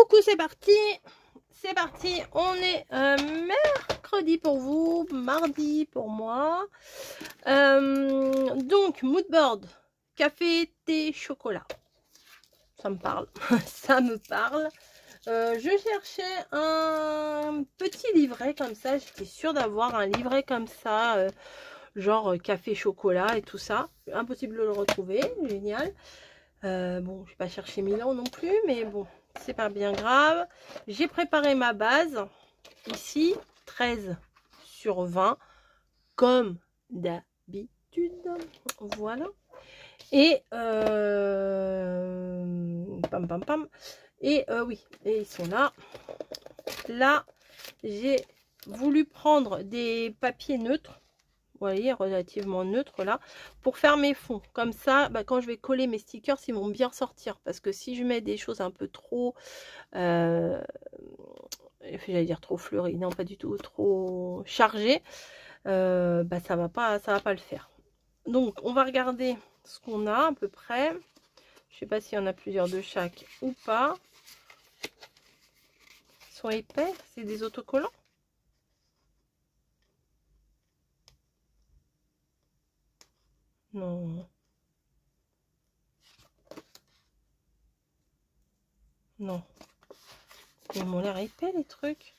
Coucou, c'est parti. C'est parti. On est mercredi pour vous, mardi pour moi. Donc, mood board, café, thé, chocolat. Ça me parle. Ça me parle. Je cherchais un petit livret comme ça. J'étais sûre d'avoir un livret comme ça, genre café, chocolat et tout ça. Impossible de le retrouver. Génial. Bon, je vais pas chercher 1000 ans non plus, mais bon, c'est pas bien grave. J'ai préparé ma base. Ici, 13/20, comme d'habitude. Voilà. Et pam pam pam. Et oui, et ils sont là. Là, j'ai voulu prendre des papiers neutres. Vous voyez, relativement neutre là, pour faire mes fonds. Comme ça, bah, quand je vais coller mes stickers, ils vont bien ressortir. Parce que si je mets des choses un peu trop, j'allais dire trop fleuries, non pas du tout, trop chargées, bah, ça va pas le faire. Donc, on va regarder ce qu'on a à peu près. Je sais pas s'il y en a plusieurs de chaque ou pas. Ils sont épais, c'est des autocollants. Non. Non. Ils m'ont l'air épais les trucs.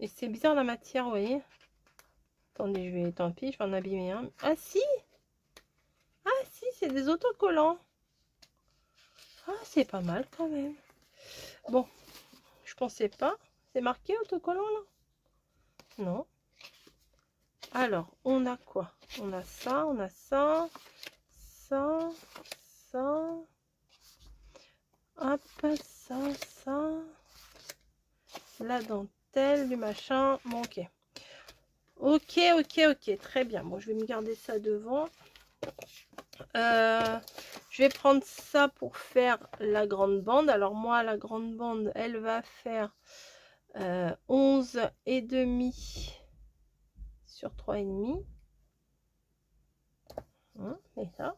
Et c'est bizarre la matière, vous voyez. Attendez, je vais, tant pis, je vais en abîmer un. Ah si! Ah si, c'est des autocollants. Ah, c'est pas mal quand même. Bon, je pensais pas. C'est marqué autocollant là? Non. Alors, on a quoi? On a ça, ça, ça. Hop, ça. La dentelle, du machin. Bon, ok. Ok. Très bien. Bon, je vais me garder ça devant. Je vais prendre ça pour faire la grande bande. Alors moi, la grande bande, elle va faire 11,5 sur 3,5. Et ça.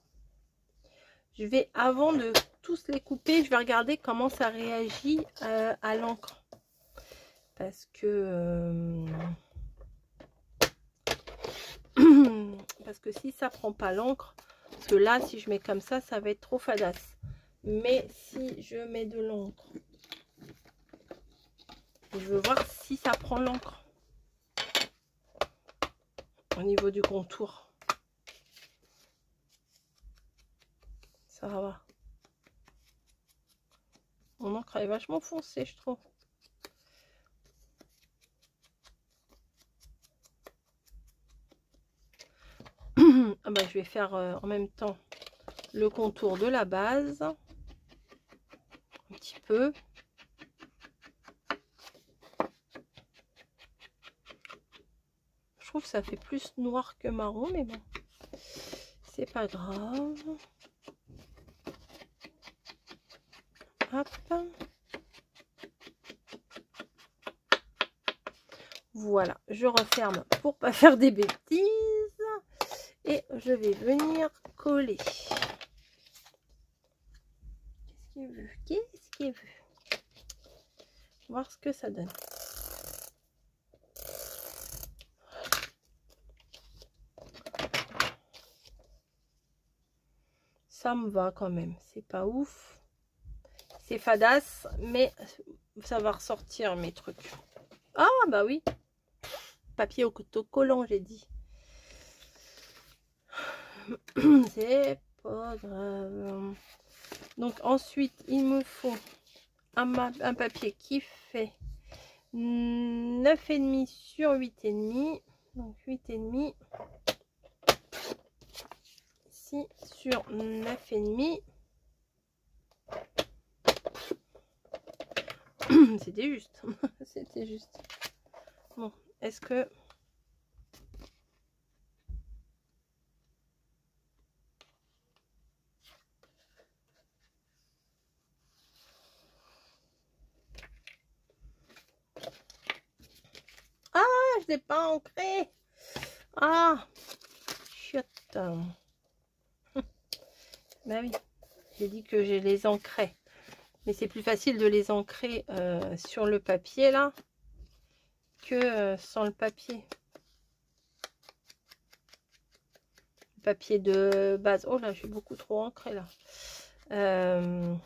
Je vais, avant de tous les couper, je vais regarder comment ça réagit à l'encre. Parce que si ça prend pas l'encre, parce que là, si je mets comme ça va être trop fadasse. Mais si je mets de l'encre, je veux voir si ça prend l'encre au niveau du contour. Ça va. Mon encre est vachement foncée, je trouve. Ah bah, je vais faire en même temps le contour de la base. Un petit peu. Je trouve que ça fait plus noir que marron, mais bon. C'est pas grave. Hop. Voilà, je referme pour pas faire des bêtises. Et je vais venir coller. Qu'est-ce qu'il veut? Voir ce que ça donne. Ça me va quand même. C'est pas ouf. C'est fadasse, mais ça va ressortir mes trucs. Ah bah oui. Papier autocollant, j'ai dit. C'est pas grave. Donc ensuite, il me faut un papier qui fait 9,5 sur 8,5. Donc 8,5. Ici sur 9,5. C'était juste. C'était juste. Bon, est-ce que... Ah, je l'ai pas ancré. Ah, chut. Bah oui, j'ai dit que je les ancrais. Mais c'est plus facile de les ancrer sur le papier là que sans le papier. Le papier de base. Oh là, j'ai beaucoup trop ancré là. Au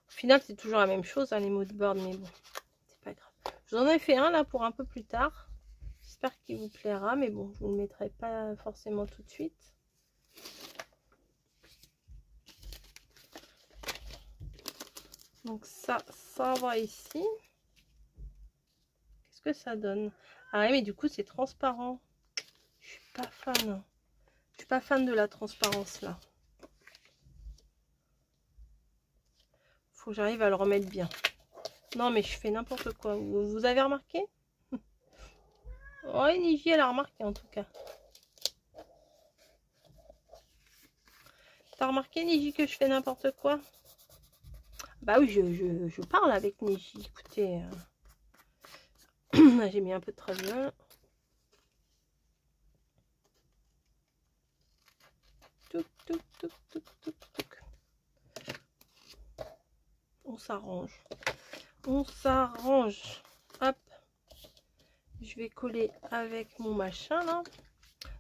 final, c'est toujours la même chose, hein, les mood boards, mais bon, c'est pas grave. Je vous en ai fait un là pour un peu plus tard. J'espère qu'il vous plaira, mais bon, je vous le mettrai pas forcément tout de suite. Donc ça va ici. Qu'est-ce que ça donne? Ah ouais, mais du coup, c'est transparent. Je suis pas fan. Je suis pas fan de la transparence là. Faut que j'arrive à le remettre bien. Non, mais je fais n'importe quoi. Vous avez remarqué? Oh, Niji, elle a remarqué en tout cas. T'as remarqué, Niji, que je fais n'importe quoi? Bah oui, je parle avec Niji. Écoutez, j'ai mis un peu de traviole. Touc, touc, touc, touc, touc, touc. On s'arrange. On s'arrange. Hop. Je vais coller avec mon machin là.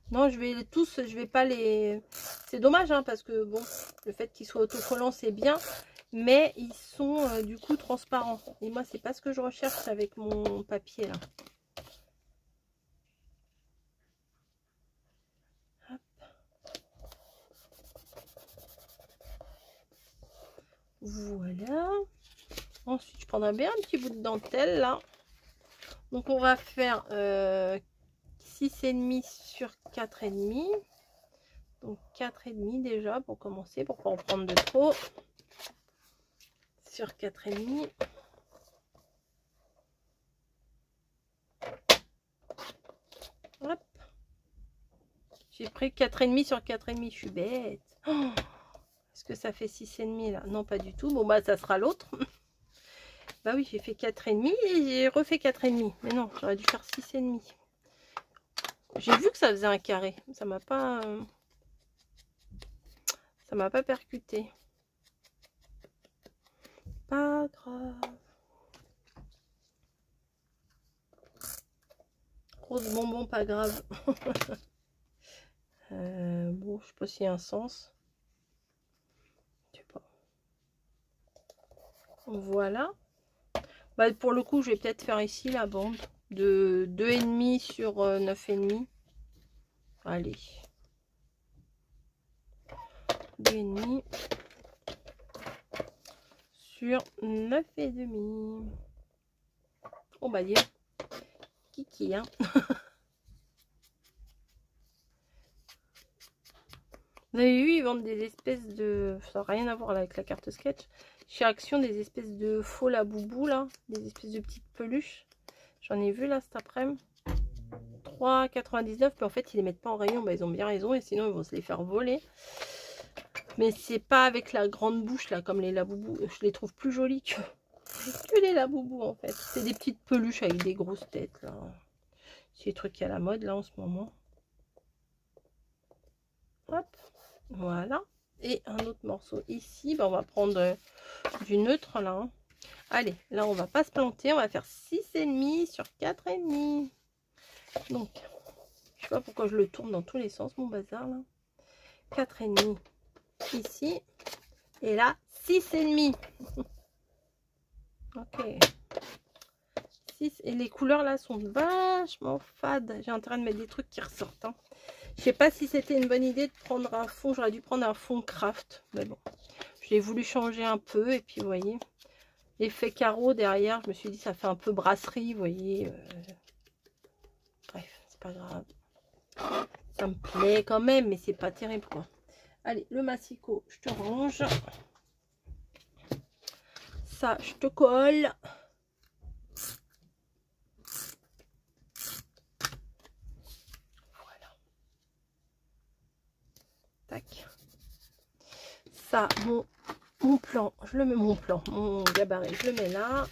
Non, je vais pas les... C'est dommage, hein, parce que bon, le fait qu'ils soient autocollants, c'est bien. Mais ils sont du coup transparents. Et moi, c'est pas ce que je recherche avec mon papier là. Hop. Voilà. Ensuite, je prendrai bien un petit bout de dentelle là. Donc, on va faire 6,5 sur 4,5. Donc 4,5 déjà pour commencer, pour pas en prendre de trop. Sur 4,5. Hop. J'ai pris 4,5 sur 4,5, je suis bête. Oh, est-ce que ça fait 6,5 là? Non, pas du tout. Bon, bah ça sera l'autre. Bah oui, j'ai fait 4,5 et j'ai refait 4,5. Mais non, j'aurais dû faire 6,5. J'ai vu que ça faisait un carré. Ça m'a pas percuté. Pas grave. Rose bonbon, pas grave. Bon, je sais pas s'il y a un sens. Je sais pas. Voilà. Bah, pour le coup, je vais peut-être faire ici la bande de 2,5 sur 9,5. Allez. 2,5 sur 9,5. On va dire kiki, hein. Vous avez vu, ils vendent des espèces de... Ça n'a rien à voir là, avec la carte sketch. Chez Action, des espèces de faux laboubou, là. Des espèces de petites peluches. J'en ai vu, là, cet après-midi. 3,99. Mais en fait, ils les mettent pas en rayon. Bah, ils ont bien raison. Et sinon, ils vont se les faire voler. Mais c'est pas avec la grande bouche, là, comme les laboubou. Je les trouve plus jolies que les laboubou, en fait. C'est des petites peluches avec des grosses têtes, là. C'est les trucs à la mode, là, en ce moment. Hop. Voilà. Et un autre morceau ici. Ben, on va prendre du neutre là. Hein. Allez, là on va pas se planter. On va faire 6,5 sur 4,5. Donc, je sais pas pourquoi je le tourne dans tous les sens, mon bazar là. 4,5 ici. Et là, 6,5. Ok. 6. Et les couleurs là sont vachement fades. J'ai intérêt de mettre des trucs qui ressortent. Hein. Je sais pas si c'était une bonne idée de prendre un fond. J'aurais dû prendre un fond craft. Mais bon, j'ai voulu changer un peu. Et puis, vous voyez, l'effet carreau derrière, je me suis dit, ça fait un peu brasserie, vous voyez. Bref, c'est pas grave. Ça me plaît quand même, mais c'est pas terrible, quoi. Allez, le massicot, je te range. Ça, je te colle. Tac. Ça, mon plan, je le mets, mon gabarit, je le mets là.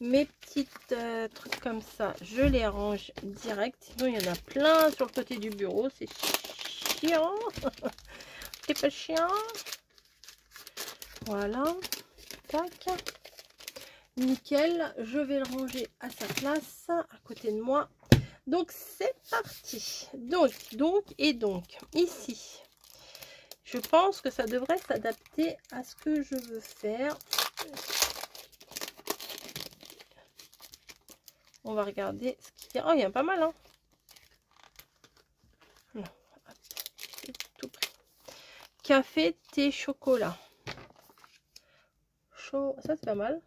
Mes petites trucs comme ça, je les range direct. Sinon, il y en a plein sur le côté du bureau. C'est chiant. t'es pas chien. Voilà. Tac. Nickel. Je vais le ranger à sa place, à côté de moi. Donc, c'est parti. Donc, ici, je pense que ça devrait s'adapter à ce que je veux faire. On va regarder ce qu'il y a. Oh, il y a pas mal, hein. Non, c'est tout pris. Café, thé, chocolat. Chaud, ça c'est pas mal.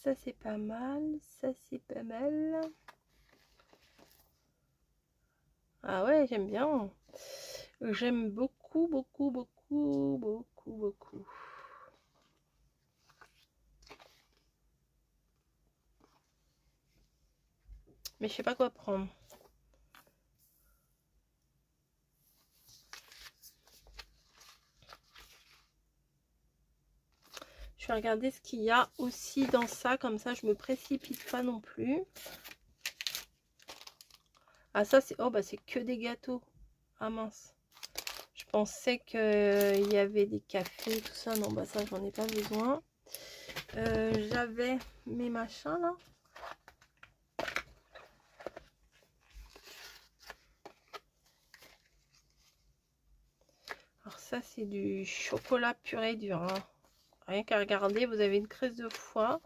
Ça c'est pas mal. Ça c'est pas mal. Ah ouais, j'aime bien. J'aime beaucoup, beaucoup, beaucoup, beaucoup, beaucoup. Mais je sais pas quoi prendre. Je vais regarder ce qu'il y a aussi dans ça. Comme ça, je me précipite pas non plus. Ah ça, c'est... Oh, bah c'est que des gâteaux. Ah mince. Je pensais qu'il y avait des cafés, tout ça. Non, bah ça, j'en ai pas besoin. J'avais mes machins là. Alors ça, c'est du chocolat purée dur. Hein. Rien qu'à regarder, vous avez une crise de foie.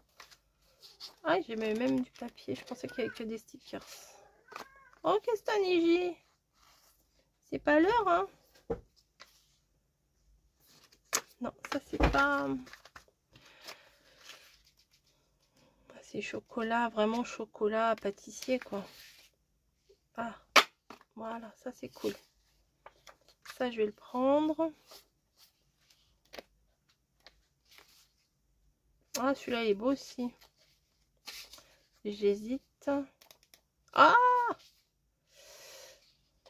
Ah, j'ai même du papier. Je pensais qu'il y avait que des stickers. Oh, qu'est-ce que t'as, Niji? C'est pas l'heure, hein? Non, ça, c'est pas... C'est chocolat, vraiment chocolat pâtissier, quoi. Ah, voilà, ça, c'est cool. Ça, je vais le prendre. Ah, celui-là, il est beau aussi. J'hésite. Ah!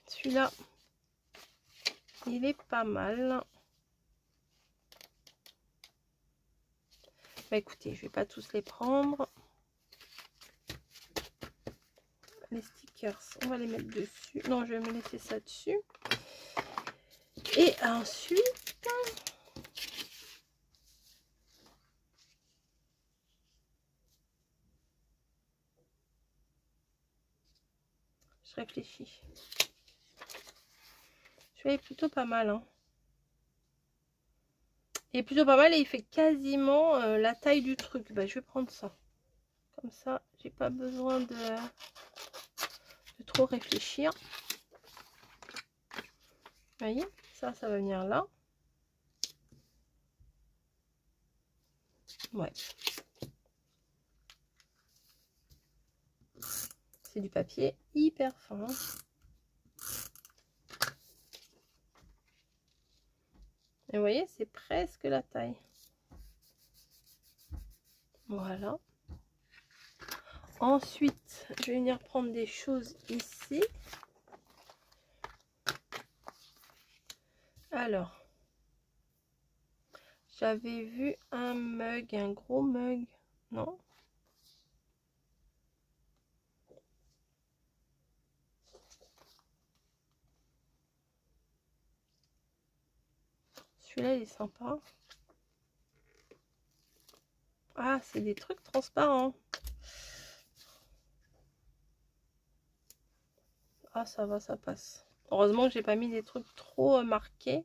Celui-là, il est pas mal. Bah écoutez, je vais pas tous les prendre. Les stickers, on va les mettre dessus. Non, je vais me laisser ça dessus. Et ensuite, je réfléchis. Celui-là est plutôt pas mal. Hein. Il est plutôt pas mal et il fait quasiment la taille du truc. Bah, je vais prendre ça. Comme ça, j'ai pas besoin de trop réfléchir. Vous voyez, ça va venir là. Ouais. C'est du papier hyper fin. Et vous voyez, c'est presque la taille. Voilà. Ensuite, je vais venir prendre des choses ici. Alors, j'avais vu un mug, un gros mug. Non? Celui-là, il est sympa. Ah, c'est des trucs transparents. Ah, ça va, ça passe. Heureusement que j'ai pas mis des trucs trop marqués.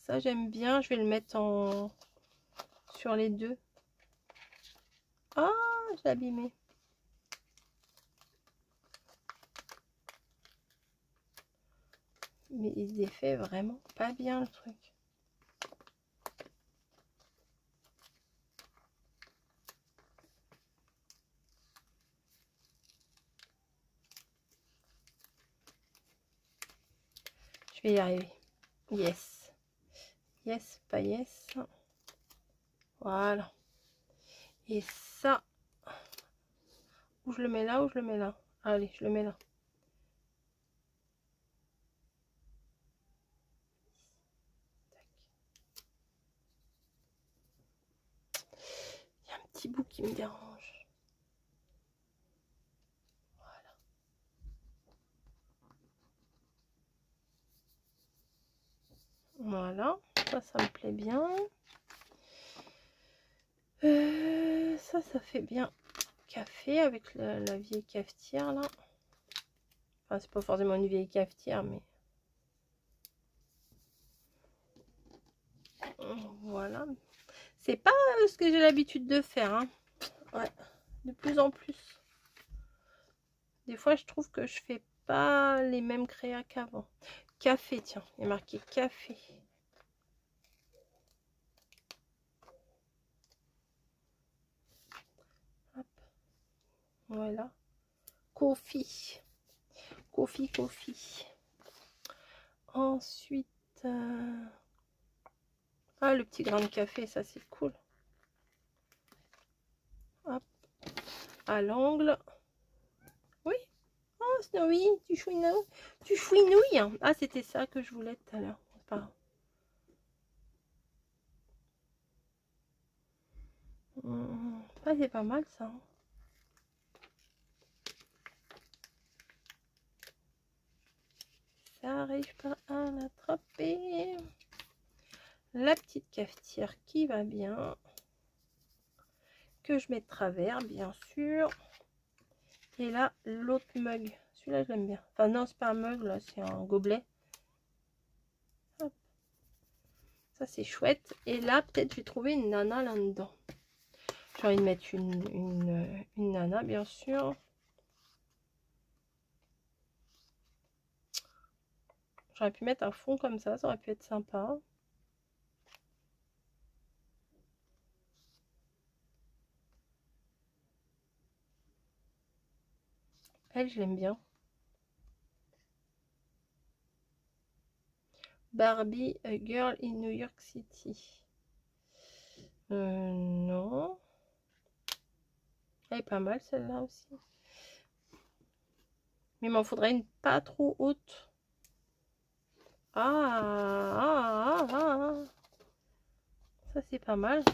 Ça, j'aime bien. Je vais le mettre sur les deux. Ah, j'ai abîmé. Mais il se défait vraiment pas bien le truc. Je vais y arriver. Yes. Yes, pas yes. Voilà. Et ça, où je le mets là ou je le mets là? Allez, je le mets là. Il y a un petit bout qui me dérange. Voilà, ça me plaît bien. Ça fait bien café avec la vieille cafetière là. Enfin, c'est pas forcément une vieille cafetière, mais voilà. C'est pas ce que j'ai l'habitude de faire, hein. Ouais, de plus en plus. Des fois, je trouve que je fais pas les mêmes créas qu'avant. Café, tiens, il est marqué café. Hop. Voilà. Coffee. Coffee. Ensuite, ah, le petit grain de café, ça c'est cool. Hop. À l'angle. Oui. Oh, Snowy, tu chouinouilles. Ah, c'était ça que je voulais tout à l'heure. C'est pas grave. Ah, c'est pas mal ça. Ça arrive pas à l'attraper. La petite cafetière qui va bien. Que je mets de travers, bien sûr. Et là, l'autre mug. Celui-là, je l'aime bien. Enfin, non, c'est pas un mug, là, c'est un gobelet. Hop. Ça, c'est chouette. Et là, peut-être, je vais trouver une nana là-dedans. J'ai envie de mettre une nana, bien sûr. J'aurais pu mettre un fond comme ça aurait pu être sympa. Elle, je l'aime bien. Barbie, a girl in New York City. Non. Elle est pas mal celle-là aussi. Mais il m'en faudrait une pas trop haute. Ah. Ça c'est pas mal.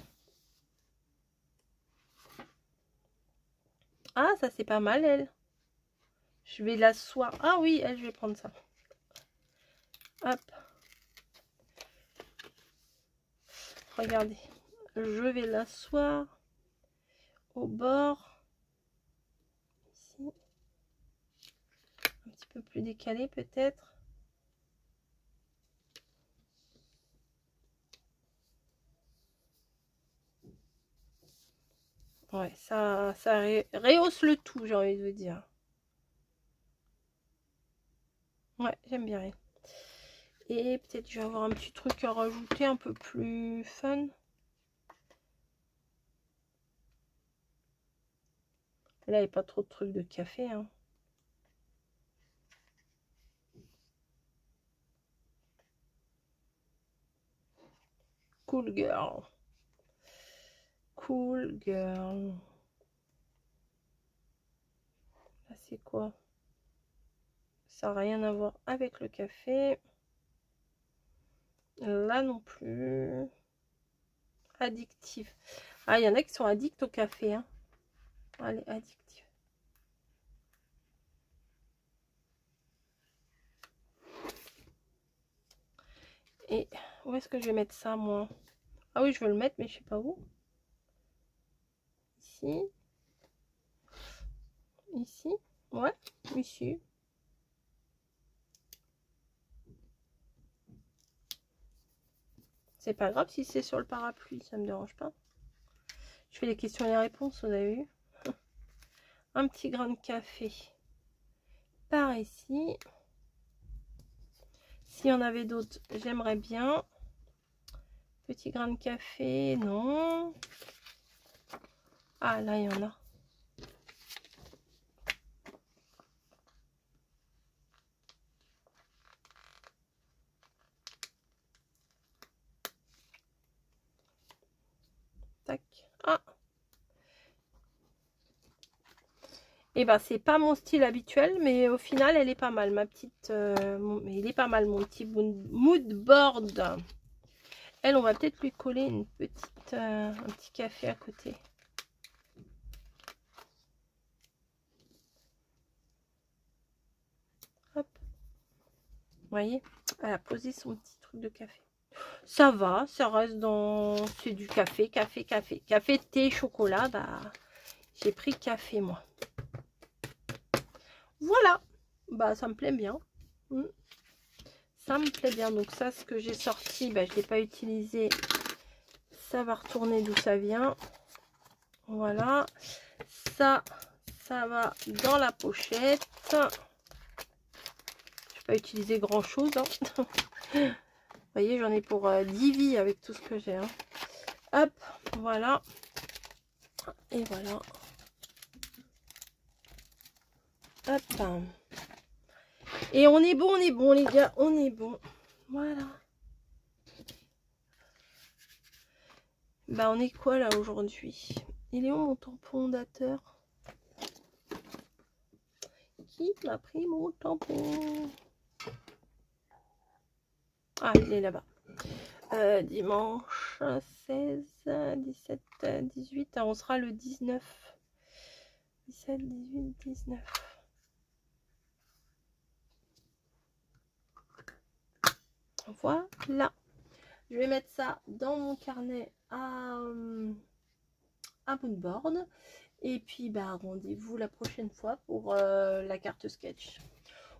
Ah, ça c'est pas mal elle. Je vais l'asseoir. Ah oui, elle, je vais prendre ça. Hop. Regardez. Je vais l'asseoir au bord. Ici. Un petit peu plus décalé peut-être. Ouais, ça rehausse le tout, j'ai envie de vous dire. Ouais, j'aime bien. Et peut-être je vais avoir un petit truc à rajouter un peu plus fun. Là, il n'y a pas trop de trucs de café. Hein. Cool girl. Cool girl. Là, c'est quoi? Ça n'a rien à voir avec le café. Là non plus. Addictif. Ah, il y en a qui sont addicts au café. Hein. Allez, addictif. Et où est-ce que je vais mettre ça, moi? Ah oui, je veux le mettre, mais je sais pas où. Ici. Ici. Ouais, ici. C'est pas grave si c'est sur le parapluie, ça me dérange pas. Je fais les questions et les réponses, vous avez vu. Un petit grain de café par ici. S'il y en avait d'autres, j'aimerais bien. Petit grain de café, non. Ah, là, il y en a. Tac. Ah. Et ben, c'est pas mon style habituel, mais au final, elle est pas mal. Ma petite... il est pas mal, mon petit mood board. Elle, on va peut-être lui coller une petite, un petit café à côté. Hop. Vous voyez, elle a posé son petit truc de café. Ça va, ça reste dans... C'est du café, café, café. Café, thé, chocolat, bah... J'ai pris café, moi. Voilà. Bah, ça me plaît bien. Ça me plaît bien. Donc ça, ce que j'ai sorti, bah, je ne l'ai pas utilisé. Ça va retourner d'où ça vient. Voilà. Ça va dans la pochette. Je n'ai pas utilisé grand-chose. Hein. Vous voyez, j'en ai pour 10 vies avec tout ce que j'ai. Hein. Hop, voilà. Et voilà. Hop. Et on est bon, les gars. On est bon. Voilà. Bah, on est quoi, là, aujourd'hui? Il est où, mon tampon fondateur? Qui m'a pris mon tampon? Ah, il est là-bas. Dimanche 16, 17, 18. On sera le 19. 17, 18, 19. Voilà. Je vais mettre ça dans mon carnet à moodboard. Et puis, bah, rendez-vous la prochaine fois pour la carte sketch.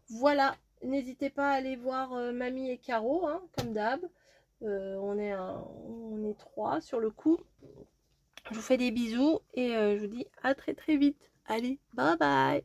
Voilà. N'hésitez pas à aller voir Mamie et Caro, hein, comme d'hab. On est 3 sur le coup. Je vous fais des bisous et je vous dis à très très vite. Allez, bye bye.